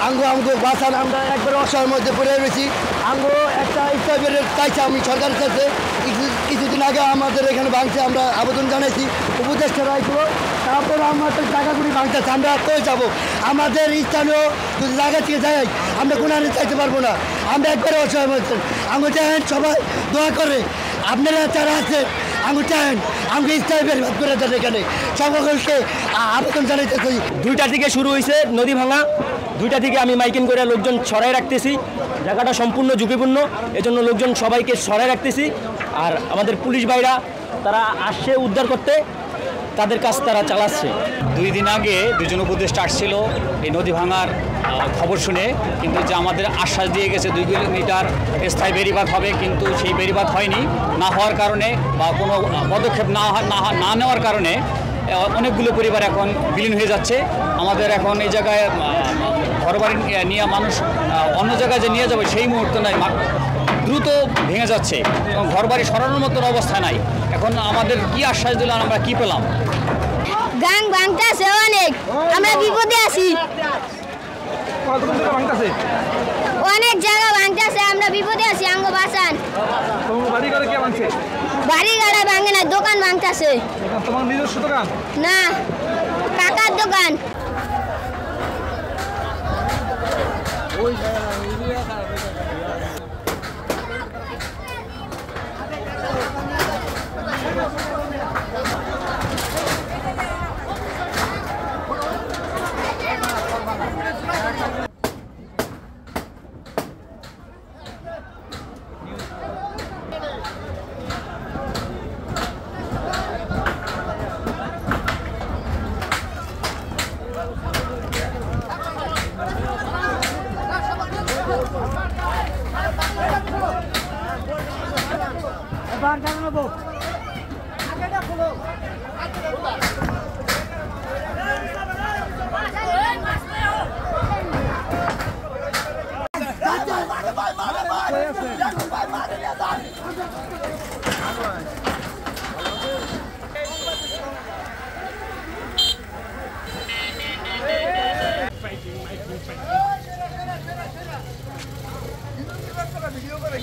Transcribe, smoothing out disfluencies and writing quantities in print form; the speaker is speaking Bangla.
আঙ্গো বাসান আমরা একবার অসহায়ের মধ্যে পড়ে রয়েছি। আঙ্গো একটা ইস্তাবের চাইছে আমি সরকারের কাছে কিছুদিন আগে আমাদের এখানে ভাঙছে, আমরা আবেদন জানাইছি উপদেষ্টা রায়গুলো, তারপর আমাদের জায়গাগুলি ভাঙতেছে। আমরা কই যাবো? আমাদের স্থানীয় যদি জায়গা থেকে যাই আমরা কোনো চাইতে পারবো না। আমরা একবারে অসহায় মধ্যে আঙ্গো চাহেন সবাই দোয়া করে, আপনারা যারা আছেন আঙ্গু চাহেন আমাকে ইস্তাবের ভাগ করে দেন। এখানে সকলকে আবেদন জানাইতেছি। 2টা থেকে শুরু হয়েছে নদী ভাঙা, 2টা থেকে আমি মাইকিং করে লোকজন সরাই রাখতেছি। জায়গাটা সম্পূর্ণ ঝুঁকিপূর্ণ, এজন্য লোকজন সবাইকে সরাই রাখতেছি। আর আমাদের পুলিশ ভাইরা তারা আসছে উদ্ধার করতে, তাদের কাজ তারা চালাচ্ছে। 2 দিন আগে 2জন উপদেষ্টা আসছিল এই নদী ভাঙার খবর শুনে, কিন্তু যে আমাদের আশ্বাস দিয়ে গেছে 2 কিলোমিটার স্থায়ী বেড়িবাঁধ হবে, কিন্তু সেই বেড়িবাঁধ হয়নি। না হওয়ার কারণে বা কোনো পদক্ষেপ না নেওয়ার কারণে অনেকগুলো পরিবার এখন বিলীন হয়ে যাচ্ছে। আমাদের এখন এই জায়গায় ঘরবাড়ি নিয়ে মানুষ অন্য জায়গায় যে নিয়ে যাবে সেই মুহূর্তে নাই, দ্রুত ভেঙে যাচ্ছে এবং ঘরবাড়ি সরানোর মতন অবস্থা নাই। এখন আমাদের কি আশ্বাস দিলাম, আমরা কি পেলাম? গাং ভাঙতেছে অনেক, আমরা বিপদে আছি। অনেক জায়গা ভাঙতেছে, আমরা বিপদে আছি। আঙ্গ বাসান বাড়ি গাড়া ভাঙে না, দোকান ভাঙতেছে। তোমার নিজস্ব দোকান না, কাকার দোকান। ভিডিও করে